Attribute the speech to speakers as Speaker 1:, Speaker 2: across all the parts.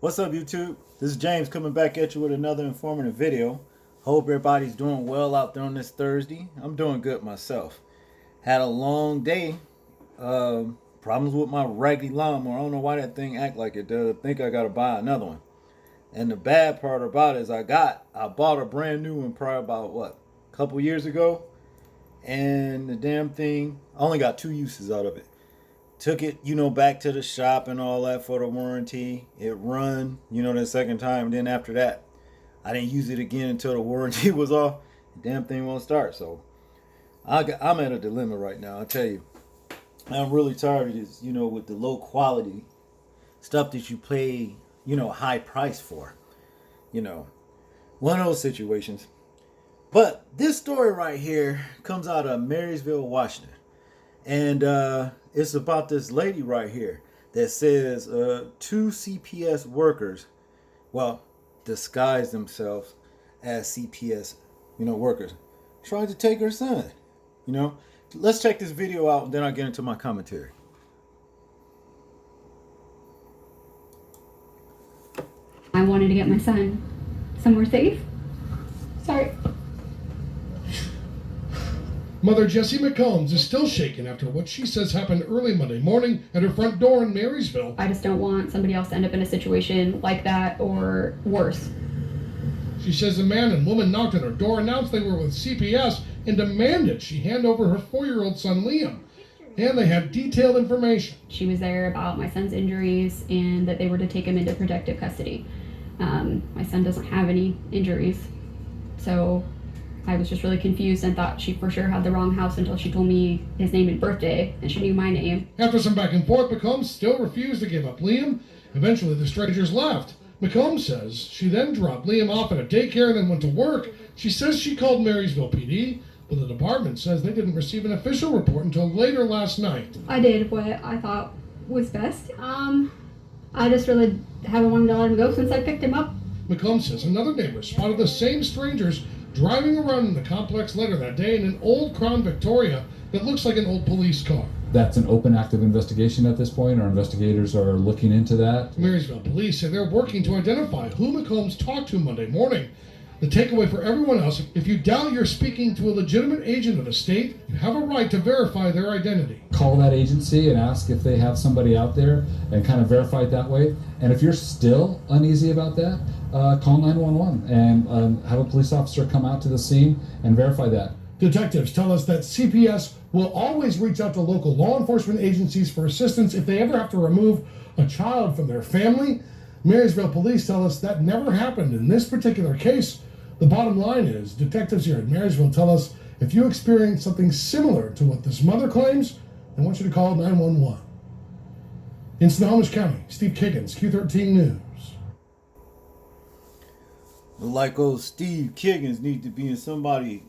Speaker 1: What's up, YouTube? This is James coming back at you with another informative video. Hope everybody's doing well out there on this Thursday. I'm doing good myself. Had a long day. Problems with my raggedy lawnmower. I don't know why that thing act like it does. I think I gotta buy another one. And the bad part about it is I bought a brand new one probably about a couple years ago, and the damn thing I only got 2 uses out of it. Took it, back to the shop and all that for the warranty. It run, the second time. Then after that, I didn't use it again until the warranty was off. The damn thing won't start. So I'm at a dilemma right now. I tell you, I'm really tired of this. With the low quality stuff that you pay, a high price for. You know, One of those situations. But this story right here comes out of Marysville, Washington. And it's about this lady right here that says two CPS workers, well, disguise themselves as CPS, workers, tried to take her son. Let's check this video out and then I'll get into my commentary.
Speaker 2: I wanted to get my son somewhere safe. Sorry.
Speaker 3: Mother Jessie McCombs is still shaken after what she says happened early Monday morning at her front door in Marysville.
Speaker 2: I just don't want somebody else to end up in a situation like that or worse.
Speaker 3: She says a man and woman knocked on her door, announced they were with CPS, and demanded she hand over her 4-year-old son Liam. And they had detailed information.
Speaker 2: She was there about my son's injuries and that they were to take him into protective custody. My son doesn't have any injuries, so I was just really confused and thought she for sure had the wrong house until she told me his name and birthday, and she knew my name.
Speaker 3: After some back and forth, McCombs still refused to give up Liam. Eventually, the strangers left. McCombs says she then dropped Liam off at a daycare and then went to work. She says she called Marysville PD, but the department says they didn't receive an official report until later last night.
Speaker 2: I did what I thought was best. I just really haven't wanted to let him go since I picked him up.
Speaker 3: McCombs says another neighbor spotted the same strangers driving around in the complex later that day in an old Crown Victoria that looks like an old police car.
Speaker 4: That's an open active investigation at this point. Our investigators are looking into that.
Speaker 3: Marysville police say they're working to identify who McCombs talked to Monday morning. The takeaway for everyone else: if you doubt you're speaking to a legitimate agent of the state, you have a right to verify their identity.
Speaker 4: Call that agency and ask if they have somebody out there and kind of verify it that way. And if you're still uneasy about that, call 911 and have a police officer come out to the scene and verify that.
Speaker 3: Detectives tell us that CPS will always reach out to local law enforcement agencies for assistance if they ever have to remove a child from their family. Marysville police tell us that never happened in this particular case. The bottom line is, detectives here at Marysville tell us if you experience something similar to what this mother claims, I want you to call 911. In Snohomish County, Steve Kiggins, Q13 News.
Speaker 1: Like old Steve Kiggins need to be in somebody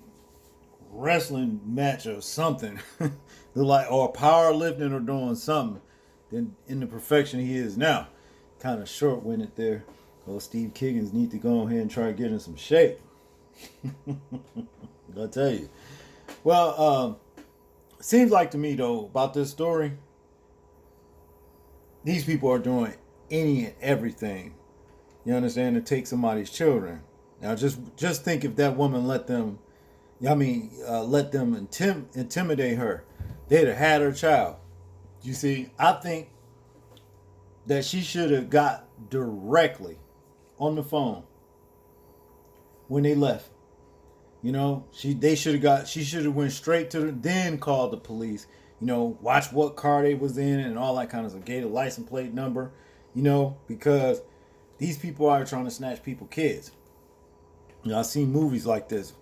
Speaker 1: wrestling match or something. Or powerlifting or doing something than in the perfection he is now. Kind of short-winded there. Old Steve Kiggins need to go ahead and try to get in some shape. I'll tell you. Well, seems like to me though about this story, these people are doing any and everything, you understand, to take somebody's children. Now just think if that woman let them intimidate her, they'd have had her child. You see, I think that she should have got directly on the phone when they left. She should have went straight to then called the police. Watch what car they was in and all that kind of stuff. Gave a license plate number. Because these people are trying to snatch people's kids. I've seen movies like this.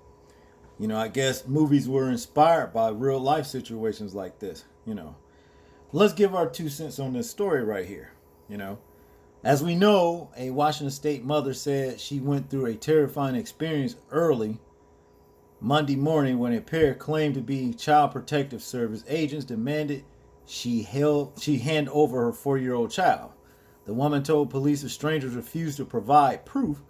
Speaker 1: I guess movies were inspired by real life situations like this. Let's give our 2 cents on this story right here. As we know, a Washington State mother said she went through a terrifying experience early Monday morning when a pair claimed to be Child Protective Service agents demanded she hand over her 4-year-old child. The woman told police the strangers refused to provide proof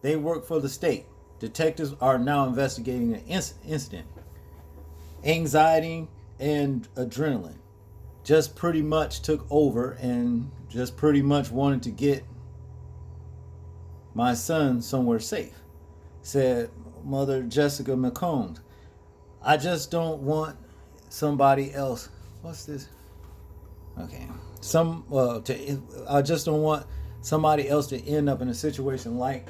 Speaker 1: they work for the state. Detectives are now investigating the incident. Anxiety and adrenaline just pretty much took over and just pretty much wanted to get my son somewhere safe, said Mother Jessica McCombs. I just don't want somebody else. What's this? Okay. I just don't want somebody else to end up in a situation like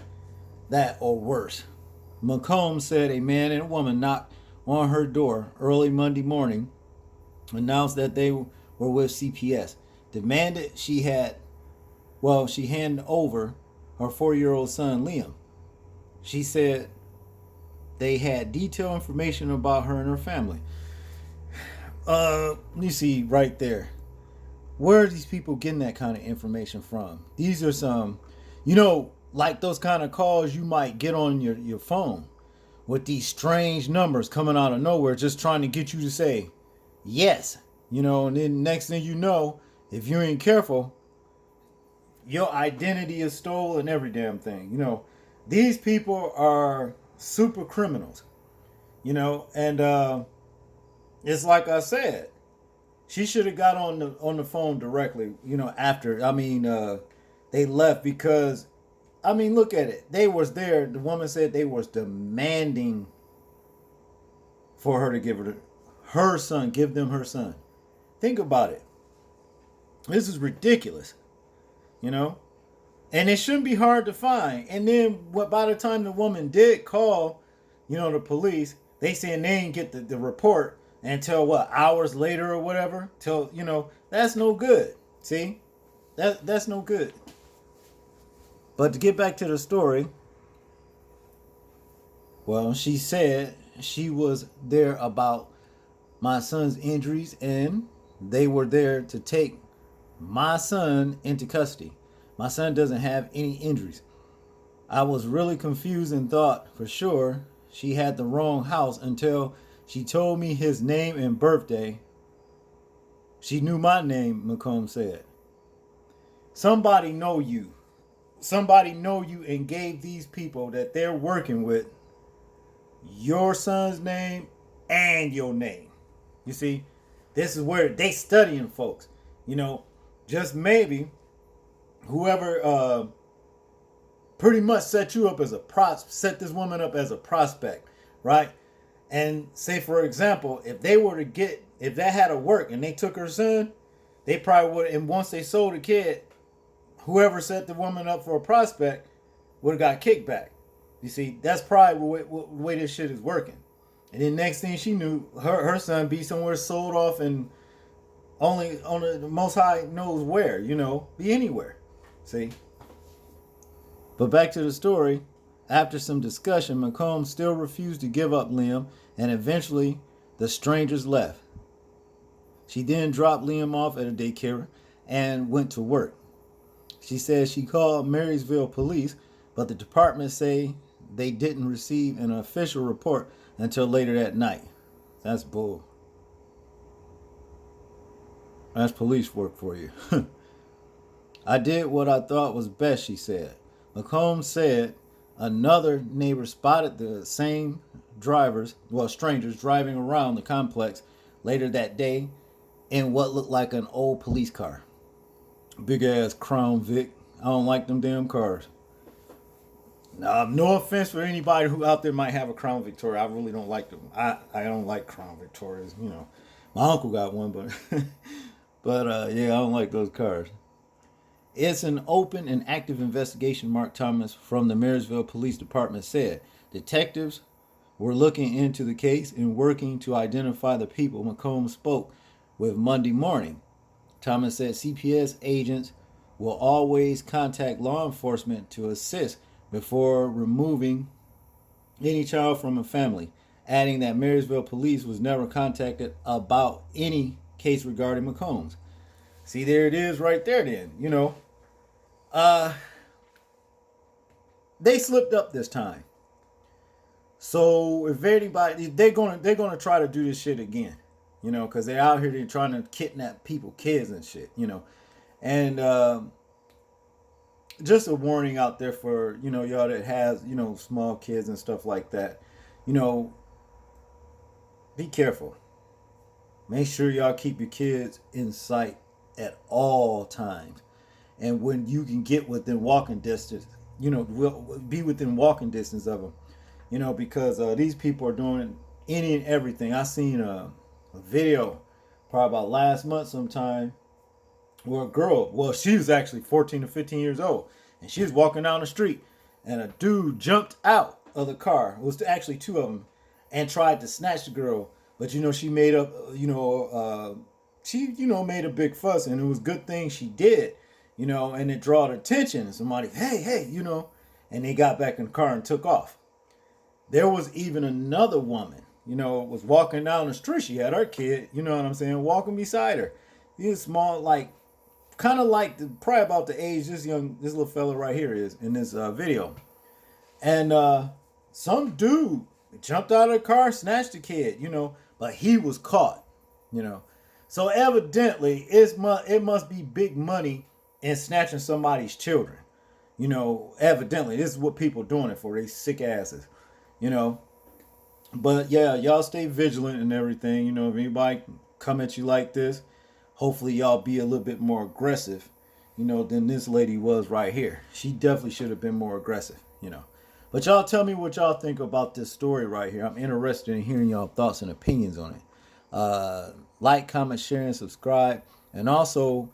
Speaker 1: that or worse. McComb said a man and a woman knocked on her door early Monday morning, announced that they were with CPS, demanded she hand over her 4-year-old son Liam. She said they had detailed information about her and her family. You see right there. Where are these people getting that kind of information from? These are some, like those kind of calls you might get on your phone with these strange numbers coming out of nowhere, just trying to get you to say yes. And then next thing you know, if you ain't careful, your identity is stolen, every damn thing. These people are super criminals, and it's like I said, she should have got on the phone directly, after they left, because look at it. They was there. The woman said they was demanding for her to give her son, give them her son. Think about it. This is ridiculous, and it shouldn't be hard to find. And then by the time the woman did call, the police, they saying they didn't get the report until hours later or whatever. Till that's no good. See, that's no good. But to get back to the story, well, she said she was there about my son's injuries, and they were there to take my son into custody. My son doesn't have any injuries. I was really confused and thought for sure she had the wrong house until she told me his name and birthday. She knew my name, McComb said. Somebody know you and gave these people that they're working with your son's name and your name. You see, this is where they studying folks. Just maybe whoever pretty much set this woman up as a prospect, right? And say, for example, if that had to work and they took her son, they probably would, and once they sold the kid, whoever set the woman up for a prospect would have got kickback. You see, that's probably the way this shit is working. And then next thing she knew, her son be somewhere sold off, and only on the Most High knows where, be anywhere. See? But back to the story. After some discussion, McComb still refused to give up Liam, and eventually the strangers left. She then dropped Liam off at a daycare and went to work. She says she called Marysville police, but the department say they didn't receive an official report until later that night. That's bull. That's police work for you. I did what I thought was best, she said. McComb said another neighbor spotted the same strangers driving around the complex later that day in what looked like an old police car. Big ass Crown Vic. I don't like them damn cars. Now, no offense for anybody who out there might have a Crown Victoria. I really don't like them. I don't like Crown Victorias. My uncle got one, but yeah, I don't like those cars. It's an open and active investigation, Mark Thomas from the Marysville Police Department said. Detectives were looking into the case and working to identify the people McComb spoke with Monday morning. Thomas said CPS agents will always contact law enforcement to assist before removing any child from a family, adding that Marysville police was never contacted about any case regarding McCombs. See, there it is right there then, they slipped up this time. So if anybody, they're gonna try to do this shit again, because they're out here, they're trying to kidnap people, kids and shit, and just a warning out there for y'all that has small kids and stuff like that, be careful. Make sure y'all keep your kids in sight at all times, and when you can get within walking distance, will be within walking distance of them. Because these people are doing any and everything. I seen a video probably about last month sometime where a girl, well, she was actually 14 to 15 years old, and she was walking down the street, and a dude jumped out of the car. It was actually two of them, and tried to snatch the girl. But she made up, she made a big fuss, and it was a good thing she did, and it drawed attention. Somebody, hey, and they got back in the car and took off. There was even another woman, was walking down the street. She had her kid, you know what I'm saying, walking beside her. He was small, like, kind of like probably about the age this little fella right here is in this video. And some dude jumped out of the car, snatched the kid, but he was caught, So evidently, it must be big money in snatching somebody's children. Evidently, this is what people doing it for. They sick asses, But yeah, y'all stay vigilant and everything. If anybody come at you like this, hopefully y'all be a little bit more aggressive, than this lady was right here. She definitely should have been more aggressive, But y'all tell me what y'all think about this story right here. I'm interested in hearing y'all thoughts and opinions on it. Like, comment, share, and subscribe. And also,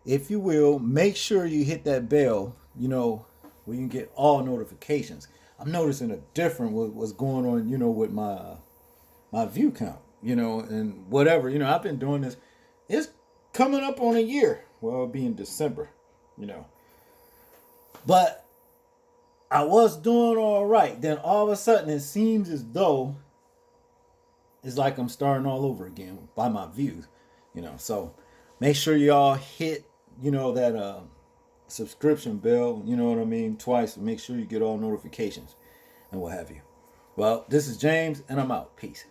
Speaker 1: if you will, make sure you hit that bell, where you can get all notifications. I'm noticing a different what's going on, with my view count, and whatever. I've been doing this. It's coming up on a year. Well, it'll be in December, But I was doing all right. Then all of a sudden, it seems as though it's like I'm starting all over again by my views, So make sure y'all hit, that subscription bell, twice. Make sure you get all notifications and what have you. Well, this is James, and I'm out. Peace.